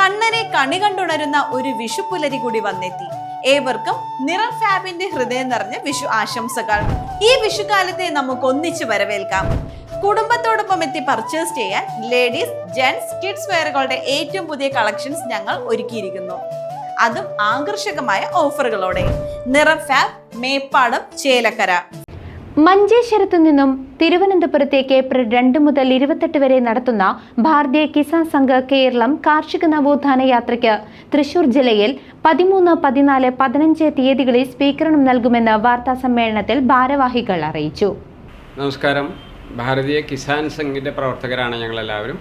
കണ്ണനെ കണി കണ്ടുണരുന്ന ഒരു വിഷുപ്പുലരി കൂടി വന്നെത്തി. ഏവർക്കും നിറം ഫാബിന്റെ ഹൃദയം നിറഞ്ഞ വിഷു ആശംസകൾ. ഈ വിഷുകാലത്തെ നമുക്ക് ഒന്നിച്ച് വരവേൽക്കാം. കുടുംബത്തോടൊപ്പം എത്തി പർച്ചേസ് ചെയ്യാൻ ലേഡീസ്, ജെന്റ്സ്, കിഡ്സ് വെയറുകളുടെ ഏറ്റവും പുതിയ കളക്ഷൻസ് ഞങ്ങൾ ഒരുക്കിയിരിക്കുന്നു. അതും ആകർഷകമായ ഓഫറുകളോടെ. നിറം ഫാബ്, മേപ്പാടം, ചേലക്കര. മഞ്ചേശ്വരത്തു നിന്നും തിരുവനന്തപുരത്തേക്ക് ഏപ്രിൽ 2 മുതൽ 28 വരെ നടത്തുന്ന ഭാരതീയ കിസാൻ സംഘ് കേരളം കാർഷിക നവോത്ഥാന യാത്രയ്ക്ക് തൃശൂർ ജില്ലയിൽ 13, 14, 15 തീയതികളിൽ സ്വീകരണം നൽകുമെന്ന് വാർത്താ സമ്മേളനത്തിൽ ഭാരവാഹികൾ അറിയിച്ചു. നമസ്കാരം. ഭാരതീയ കിസാൻ സംഘിൻ്റെ പ്രവർത്തകരാണ് ഞങ്ങളെല്ലാവരും.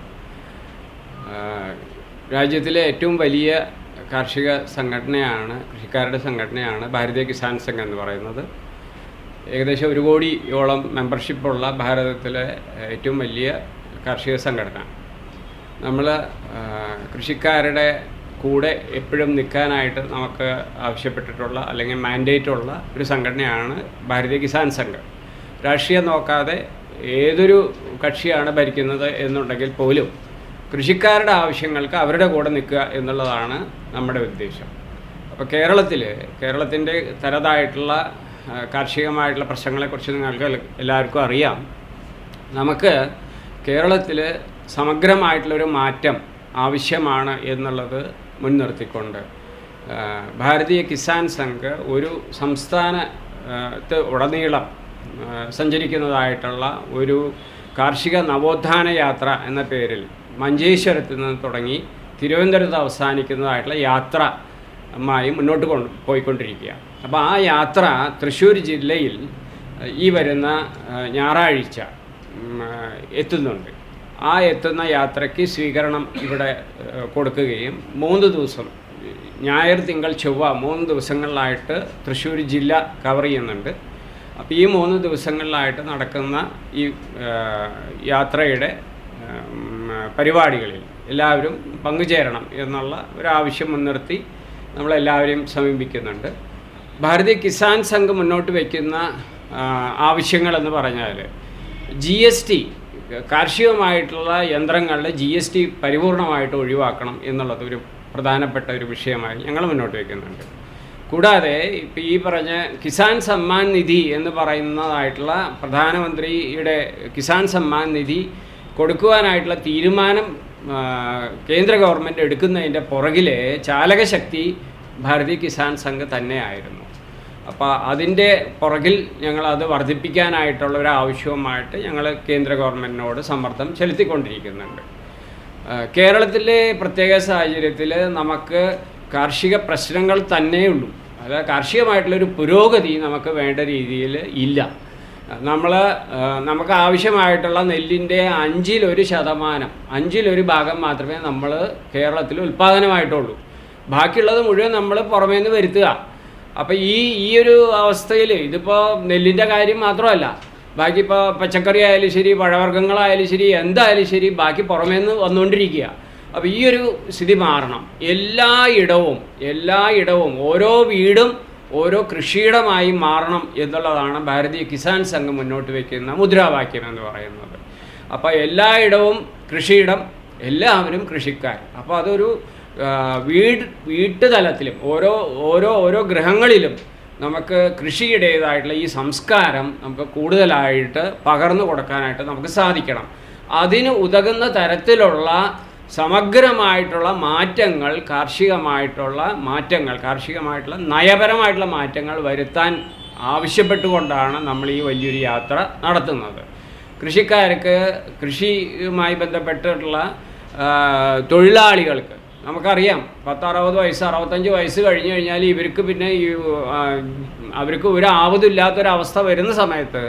രാജ്യത്തിലെ ഏറ്റവും വലിയ കാർഷിക സംഘടനയാണ്, കൃഷിക്കാരുടെ സംഘടനയാണ് ഭാരതീയ കിസാൻ സംഘ് എന്ന് പറയുന്നത്. ഏകദേശം 1 കോടിയോളം മെമ്പർഷിപ്പുള്ള ഭാരതത്തിലെ ഏറ്റവും വലിയ കാർഷിക സംഘടന. നമ്മൾ കൃഷിക്കാരുടെ കൂടെ എപ്പോഴും നിൽക്കാനായിട്ട് നമുക്ക് ആവശ്യപ്പെട്ടിട്ടുള്ള അല്ലെങ്കിൽ മാൻഡേറ്റുള്ള ഒരു സംഘടനയാണ് ഭാരതീയ കിസാൻ സംഘ്. രാഷ്ട്രീയം നോക്കാതെ ഏതൊരു കക്ഷിയാണ് ഭരിക്കുന്നത് എന്നുണ്ടെങ്കിൽ പോലും കൃഷിക്കാരുടെ ആവശ്യങ്ങൾക്ക് അവരുടെ കൂടെ നിൽക്കുക എന്നുള്ളതാണ് നമ്മുടെ ഉദ്ദേശം. അപ്പോൾ കേരളത്തിൻ്റെ തനതായിട്ടുള്ള കാർഷികമായിട്ടുള്ള പ്രശ്നങ്ങളെക്കുറിച്ച് നിങ്ങൾക്ക് എല്ലാവർക്കും അറിയാം. നമുക്ക് കേരളത്തിൽ സമഗ്രമായിട്ടുള്ളൊരു മാറ്റം ആവശ്യമാണ് എന്നുള്ളത് മുൻനിർത്തിക്കൊണ്ട് ഭാരതീയ കിസാൻ സംഘ് ഒരു സംസ്ഥാനത്ത് ഉടനീളം സഞ്ചരിക്കുന്നതായിട്ടുള്ള ഒരു കാർഷിക നവോത്ഥാന യാത്ര എന്ന പേരിൽ മഞ്ചേശ്വരത്ത് നിന്ന് തുടങ്ങി തിരുവനന്തപുരത്ത് അവസാനിക്കുന്നതായിട്ടുള്ള യാത്ര മുന്നോട്ട് പോയിക്കൊണ്ടിരിക്കുക. അപ്പോൾ ആ യാത്ര തൃശ്ശൂർ ജില്ലയിൽ ഈ വരുന്ന ഞായറാഴ്ച എത്തുന്നുണ്ട്. ആ എത്തുന്ന യാത്രയ്ക്ക് സ്വീകരണം ഇവിടെ കൊടുക്കുകയും 3 ദിവസം, ഞായർ, തിങ്കൾ, ചൊവ്വ 3 ദിവസങ്ങളിലായിട്ട് തൃശ്ശൂർ ജില്ല കവർ ചെയ്യുന്നുണ്ട്. അപ്പോൾ ഈ 3 ദിവസങ്ങളിലായിട്ട് നടക്കുന്ന ഈ യാത്രയുടെ പരിപാടികളിൽ എല്ലാവരും പങ്കുചേരണം എന്നുള്ള ഒരാവശ്യം മുൻനിർത്തി നമ്മളെല്ലാവരെയും സമീപിക്കുന്നുണ്ട്. ഭാരതീയ കിസാൻ സംഘ് മുന്നോട്ട് വയ്ക്കുന്ന ആവശ്യങ്ങളെന്ന് പറഞ്ഞാൽ GST, കാർഷികമായിട്ടുള്ള യന്ത്രങ്ങളുടെ GST പരിപൂർണമായിട്ട് ഒഴിവാക്കണം എന്നുള്ളത് ഒരു പ്രധാനപ്പെട്ട ഒരു വിഷയമായി ഞങ്ങൾ മുന്നോട്ട് വയ്ക്കുന്നുണ്ട്. കൂടാതെ ഇപ്പോൾ ഈ പറഞ്ഞ കിസാൻ സമ്മാൻ നിധി എന്ന് പറയുന്നതായിട്ടുള്ള പ്രധാനമന്ത്രിയുടെ കിസാൻ സമ്മാൻ നിധി കൊടുക്കുവാനായിട്ടുള്ള തീരുമാനം കേന്ദ്ര ഗവൺമെൻറ് എടുക്കുന്നതിൻ്റെ പുറകിലെ ചാലകശക്തി ഭാരതീയ കിസാൻ സംഘ് തന്നെയായിരുന്നു. അപ്പോൾ അതിൻ്റെ പുറകിൽ ഞങ്ങളത് വർദ്ധിപ്പിക്കാനായിട്ടുള്ള ഒരു ആവശ്യവുമായിട്ട് ഞങ്ങൾ കേന്ദ്ര ഗവൺമെൻറ്റിനോട് സമ്മർദ്ദം ചെലുത്തിക്കൊണ്ടിരിക്കുന്നുണ്ട്. കേരളത്തിലെ പ്രത്യേക സാഹചര്യത്തിൽ നമുക്ക് കാർഷിക പ്രശ്നങ്ങൾ തന്നെയുള്ളൂ. അതായത് കാർഷികമായിട്ടുള്ളൊരു പുരോഗതി നമുക്ക് വേണ്ട രീതിയിൽ ഇല്ല. നമുക്ക് ആവശ്യമായിട്ടുള്ള നെല്ലിൻ്റെ 5% 5 ഭാഗം മാത്രമേ നമ്മൾ കേരളത്തിൽ ഉൽപ്പാദനമായിട്ടുള്ളൂ. ബാക്കിയുള്ളത് മുഴുവൻ നമ്മൾ പുറമേ നിന്ന് വരുത്തുക. അപ്പോൾ ഈ ഒരു അവസ്ഥയിൽ ഇതിപ്പോൾ നെല്ലിൻ്റെ കാര്യം മാത്രമല്ല, ബാക്കി ഇപ്പോൾ പച്ചക്കറി ആയാലും ശരി, പഴവർഗ്ഗങ്ങളായാലും ശരി, എന്തായാലും ശരി, ബാക്കി പുറമേ നിന്ന് വന്നുകൊണ്ടിരിക്കുക. അപ്പോൾ ഈ ഒരു സ്ഥിതി മാറണം. എല്ലായിടവും ഓരോ വീടും ഓരോ കൃഷിയിടമായി മാറണം എന്നുള്ളതാണ് ഭാരതീയ കിസാൻ സംഘ് മുന്നോട്ട് വയ്ക്കുന്ന മുദ്രാവാക്യം എന്ന് പറയുന്നത്. അപ്പോൾ എല്ലായിടവും കൃഷിയിടം, എല്ലാവരും കൃഷിക്കാർ. അപ്പോൾ അതൊരു വീട്ടുതലത്തിലും ഓരോ ഗൃഹങ്ങളിലും നമുക്ക് കൃഷിയുടേതായിട്ടുള്ള ഈ സംസ്കാരം നമുക്ക് കൂടുതലായിട്ട് പകർന്നു കൊടുക്കാനായിട്ട് നമുക്ക് സാധിക്കണം. അതിന് ഉതകുന്ന തരത്തിലുള്ള സമഗ്രമായിട്ടുള്ള മാറ്റങ്ങൾ, കാർഷികമായിട്ടുള്ള നയപരമായിട്ടുള്ള മാറ്റങ്ങൾ വരുത്താൻ ആവശ്യപ്പെട്ടുകൊണ്ടാണ് നമ്മൾ ഈ വലിയൊരു യാത്ര നടത്തുന്നത്. കൃഷിക്കാർക്ക്, കൃഷിയുമായി ബന്ധപ്പെട്ടിട്ടുള്ള തൊഴിലാളികൾക്ക് നമുക്കറിയാം, 10-60 വയസ്സ്, 65 വയസ്സ് കഴിഞ്ഞ് കഴിഞ്ഞാൽ ഇവർക്ക് പിന്നെ അവർക്ക് ഒരു ആവതില്ലാത്തൊരവസ്ഥ വരുന്ന സമയത്ത്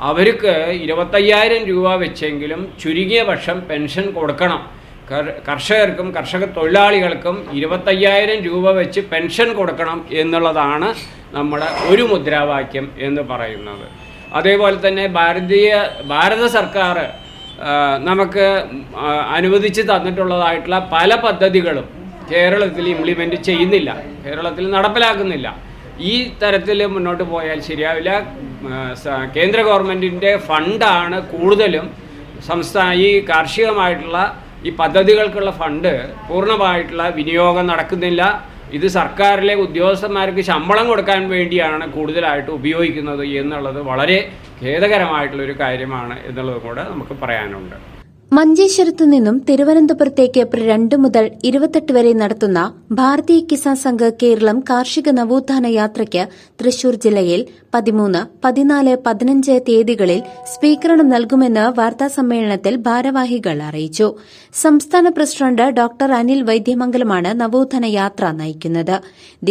അവർക്ക് 25,000 രൂപ വെച്ചെങ്കിലും ചുരുങ്ങിയ പക്ഷം പെൻഷൻ കൊടുക്കണം. കർഷകർക്കും കർഷക തൊഴിലാളികൾക്കും 25,000 രൂപ വെച്ച് പെൻഷൻ കൊടുക്കണം എന്നുള്ളതാണ് നമ്മുടെ ഒരു മുദ്രാവാക്യം എന്ന് പറയുന്നത്. അതേപോലെ തന്നെ ഭാരത സർക്കാർ നമുക്ക് അനുവദിച്ച് തന്നിട്ടുള്ളതായിട്ടുള്ള പല പദ്ധതികളും കേരളത്തിൽ ഇംപ്ലിമെൻ്റ് ചെയ്യുന്നില്ല, കേരളത്തിൽ നടപ്പിലാക്കുന്നില്ല. ഈ തരത്തിൽ മുന്നോട്ട് പോയാൽ ശരിയാവില്ല. കേന്ദ്ര ഗവൺമെൻറ്റിൻ്റെ ഫണ്ടാണ് കൂടുതലും ഈ കാർഷികമായിട്ടുള്ള ഈ പദ്ധതികൾക്കുള്ള ഫണ്ട് പൂർണ്ണമായിട്ടുള്ള വിനിയോഗം നടക്കുന്നില്ല. ഇത് സർക്കാരിലെ ഉദ്യോഗസ്ഥന്മാർക്ക് ശമ്പളം കൊടുക്കാൻ വേണ്ടിയാണ് കൂടുതലായിട്ട് ഉപയോഗിക്കുന്നത് എന്നുള്ളത് വളരെ ഖേദകരമായിട്ടുള്ളൊരു കാര്യമാണ് എന്നുള്ളത് കൂടെ നമുക്ക് പറയാനുണ്ട്. മഞ്ചേശ്വരത്തു നിന്നും തിരുവനന്തപുരത്തേക്ക് ഏപ്രിൽ 2 മുതൽ 28 വരെ നടത്തുന്ന ഭാരതീയ കിസാൻ സംഘ് കേരളം കാർഷിക നവോത്ഥാന യാത്രയ്ക്ക് തൃശൂർ ജില്ലയിൽ 13, 14, 15 തീയതികളിൽ സ്വീകരണം നൽകുമെന്ന് വാർത്താസമ്മേളനത്തിൽ ഭാരവാഹികൾ അറിയിച്ചു. സംസ്ഥാന പ്രസിഡന്റ് ഡോക്ടർ അനിൽ വൈദ്യമംഗലമാണ് നവോത്ഥാന യാത്ര നയിക്കുന്നത്.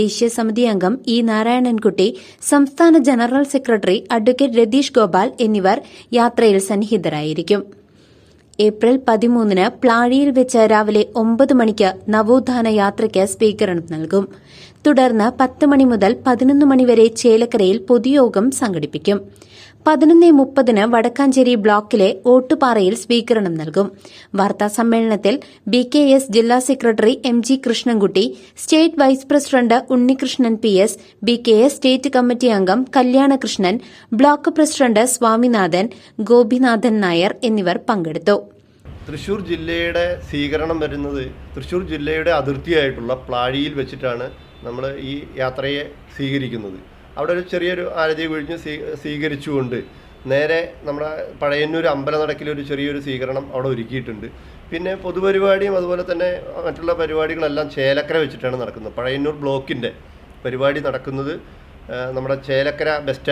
ദേശീയ സമിതി അംഗം ഇ നാരായണൻകുട്ടി, സംസ്ഥാന general secretary advocate Ratheesh Gopal എന്നിവർ യാത്രയിൽ സന്നിഹിതരായിരിക്കും. ഏപ്രിൽ 13 പ്ലാഴിയിൽ വെച്ച് രാവിലെ 9 മണിക്ക് നവോത്ഥാന യാത്രയ്ക്ക് സ്വീകരണം നൽകും. തുടർന്ന് 10 മണി മുതൽ 11 മണി വരെ ചേലക്കരയിൽ പൊതുയോഗം സംഘടിപ്പിക്കും. 11:30 വടക്കാഞ്ചേരി ബ്ലോക്കിലെ ഓട്ടുപാറയിൽ സ്വീകരണം നൽകും. വാർത്താസമ്മേളനത്തിൽ BKS ജില്ലാ secretary MG Krishnankutty, state vice president Unnikrishnan PS, BKS state committee അംഗം കല്യാണകൃഷ്ണൻ, ബ്ലോക്ക് പ്രസിഡന്റ് സ്വാമിനാഥൻ, ഗോപിനാഥൻ നായർ എന്നിവർ പങ്കെടുത്തു. തൃശ്ശൂർ ജില്ലയുടെ സ്വീകരണം വരുന്നത് തൃശ്ശൂർ ജില്ലയുടെ അതിർത്തിയായിട്ടുള്ള പ്ലാഴിയിൽ വെച്ചിട്ടാണ് നമ്മൾ ഈ യാത്രയെ സ്വീകരിക്കുന്നത്. അവിടെ ഒരു ചെറിയൊരു ആരതി ഒഴിഞ്ഞ് സ്വീകരിച്ചുകൊണ്ട് നേരെ നമ്മുടെ പഴയന്നൂർ അമ്പലനടക്കിലൊരു ചെറിയൊരു സ്വീകരണം അവിടെ ഒരുക്കിയിട്ടുണ്ട്. പിന്നെ പൊതുപരിപാടിയും അതുപോലെ തന്നെ മറ്റുള്ള പരിപാടികളെല്ലാം ചേലക്കര വെച്ചിട്ടാണ് നടക്കുന്നത്. പഴയന്നൂർ ബ്ലോക്കിൻ്റെ പരിപാടി നടക്കുന്നത് നമ്മുടെ ചേലക്കര ബസ്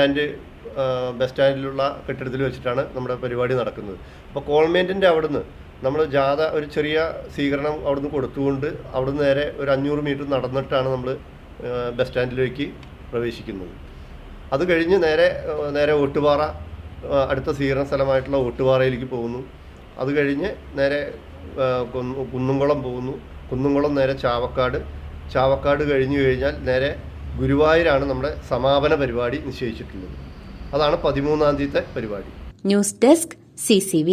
സ്റ്റാൻഡിലുള്ള കെട്ടിടത്തിൽ വെച്ചിട്ടാണ് നമ്മുടെ പരിപാടി നടക്കുന്നത്. അപ്പോൾ കോൾമേൻറ്റിൻ്റെ അവിടുന്ന് നമ്മൾ ജാഥ ഒരു ചെറിയ സ്വീകരണം അവിടുന്ന് കൊടുത്തുകൊണ്ട് അവിടുന്ന് നേരെ ഒരു 500 മീറ്റർ നടന്നിട്ടാണ് നമ്മൾ ബസ് സ്റ്റാൻഡിലേക്ക് പ്രവേശിക്കുന്നത്. അത് കഴിഞ്ഞ് നേരെ ഓട്ടുപാറ, അടുത്ത സ്വീകരണ സ്ഥലമായിട്ടുള്ള ഓട്ടുപാറയിലേക്ക് പോകുന്നു. അത് കഴിഞ്ഞ് നേരെ കുന്നുംകുളം പോകുന്നു. കുന്നുംകുളം നേരെ ചാവക്കാട് കഴിഞ്ഞു കഴിഞ്ഞാൽ നേരെ ഗുരുവായൂരാണ് നമ്മുടെ സമാപന പരിപാടി നിശ്ചയിച്ചിട്ടുള്ളത്. അതാണ് 13-ാം തീയതിത്തെ പരിപാടി. News desk CCV.